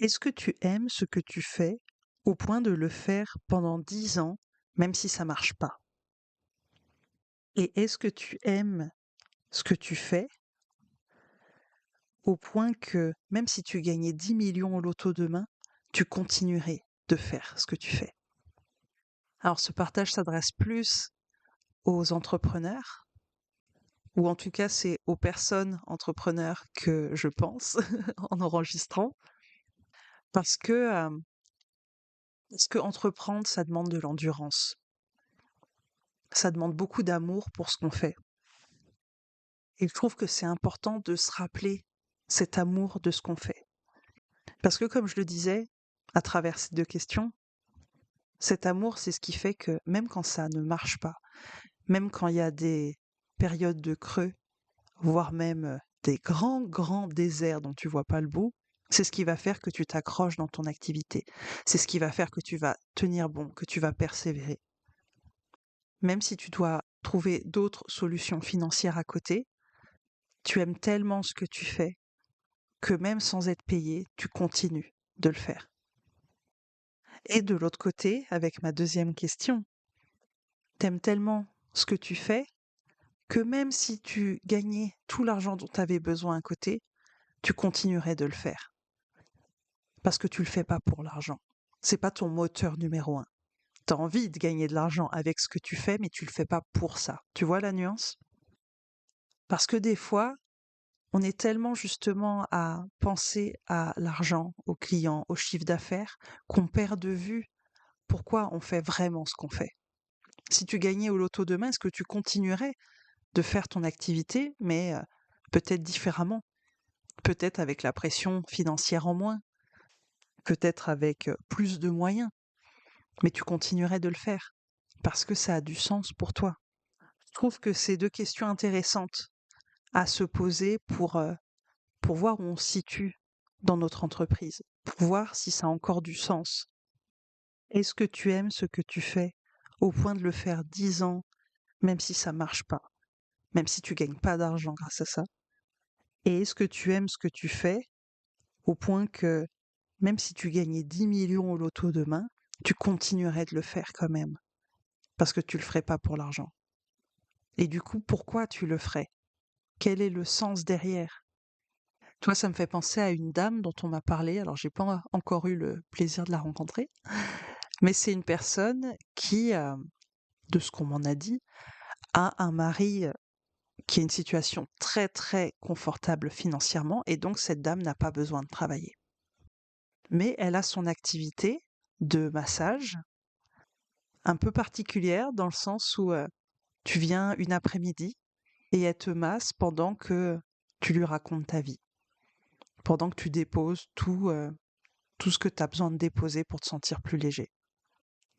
Est-ce que tu aimes ce que tu fais au point de le faire pendant 10 ans, même si ça marche pas? Et est-ce que tu aimes ce que tu fais au point que même si tu gagnais 10 millions au loto demain, tu continuerais de faire ce que tu fais? Alors ce partage s'adresse plus aux entrepreneurs, ou en tout cas c'est aux personnes entrepreneurs que je pense en enregistrant, parce que, parce que entreprendre, ça demande de l'endurance. Ça demande beaucoup d'amour pour ce qu'on fait. Et je trouve que c'est important de se rappeler cet amour de ce qu'on fait. Parce que comme je le disais, à travers ces 2 questions, cet amour, c'est ce qui fait que même quand ça ne marche pas, même quand il y a des périodes de creux, voire même, des grands, grands déserts dont tu vois pas le bout, c'est ce qui va faire que tu t'accroches dans ton activité. C'est ce qui va faire que tu vas tenir bon, que tu vas persévérer. Même si tu dois trouver d'autres solutions financières à côté, tu aimes tellement ce que tu fais que même sans être payé, tu continues de le faire. Et de l'autre côté, avec ma deuxième question, t'aimes tellement ce que tu fais que même si tu gagnais tout l'argent dont tu avais besoin à côté, tu continuerais de le faire. Parce que tu le fais pas pour l'argent. C'est pas ton moteur numéro un. Tu as envie de gagner de l'argent avec ce que tu fais, mais tu le fais pas pour ça. Tu vois la nuance? Parce que des fois, on est tellement justement à penser à l'argent, aux clients, au chiffre d'affaires, qu'on perd de vue pourquoi on fait vraiment ce qu'on fait. Si tu gagnais au loto demain, est-ce que tu continuerais de faire ton activité, mais peut-être différemment, peut-être avec la pression financière en moins, peut-être avec plus de moyens, mais tu continuerais de le faire parce que ça a du sens pour toi. Je trouve que c'est 2 questions intéressantes à se poser pour voir où on se situe dans notre entreprise, pour voir si ça a encore du sens. Est-ce que tu aimes ce que tu fais au point de le faire 10 ans, même si ça marche pas, même si tu gagnes pas d'argent grâce à ça? Et est-ce que tu aimes ce que tu fais au point que même si tu gagnais 10 millions au loto demain, tu continuerais de le faire quand même, parce que tu le ferais pas pour l'argent? Et du coup, pourquoi tu le ferais? Quel est le sens derrière? Toi, ça me fait penser à une dame dont on m'a parlé, alors j'ai pas encore eu le plaisir de la rencontrer, mais c'est une personne qui, de ce qu'on m'en a dit, a un mari, qui a une situation très, très confortable financièrement et donc cette dame n'a pas besoin de travailler. Mais elle a son activité de massage un peu particulière dans le sens où, tu viens une après-midi et elle te masse pendant que tu lui racontes ta vie, pendant que tu déposes tout ce que tu as besoin de déposer pour te sentir plus léger.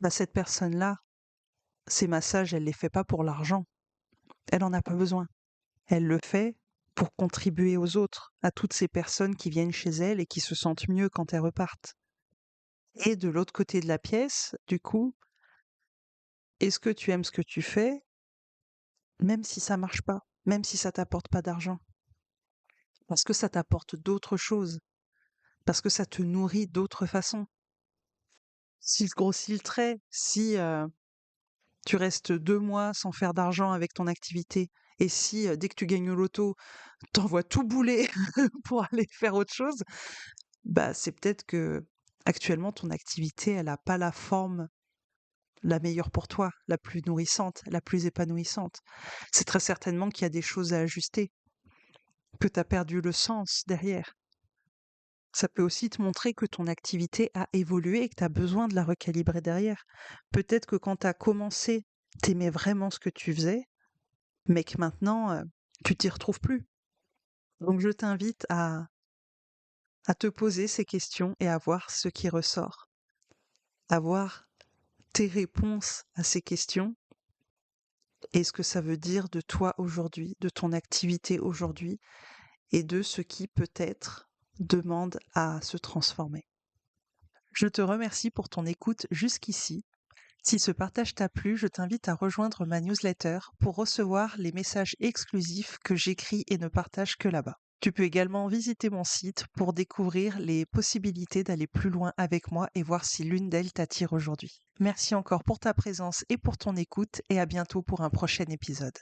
Bah, cette personne-là, ses massages, elle les fait pas pour l'argent, elle en a pas besoin. Elle le fait pour contribuer aux autres, à toutes ces personnes qui viennent chez elle et qui se sentent mieux quand elles repartent. Et de l'autre côté de la pièce, du coup, est-ce que tu aimes ce que tu fais, même si ça marche pas, même si ça t'apporte pas d'argent? Parce que ça t'apporte d'autres choses, parce que ça te nourrit d'autres façons. Si je grossis le trait, si tu restes 2 mois sans faire d'argent avec ton activité et si dès que tu gagnes au loto, t'envoies tout bouler pour aller faire autre chose, bah, c'est peut-être que actuellement ton activité, elle a pas la forme la meilleure pour toi, la plus nourrissante, la plus épanouissante. C'est très certainement qu'il y a des choses à ajuster, que tu as perdu le sens derrière. Ça peut aussi te montrer que ton activité a évolué et que tu as besoin de la recalibrer derrière. Peut-être que quand tu as commencé, tu aimais vraiment ce que tu faisais, mais que maintenant, tu t'y retrouves plus. Donc je t'invite à te poser ces questions et à voir ce qui ressort, à voir tes réponses à ces questions et ce que ça veut dire de toi aujourd'hui, de ton activité aujourd'hui et de ce qui peut-être demande à se transformer. Je te remercie pour ton écoute jusqu'ici. Si ce partage t'a plu, je t'invite à rejoindre ma newsletter pour recevoir les messages exclusifs que j'écris et ne partage que là-bas. Tu peux également visiter mon site pour découvrir les possibilités d'aller plus loin avec moi et voir si l'une d'elles t'attire aujourd'hui. Merci encore pour ta présence et pour ton écoute et à bientôt pour un prochain épisode.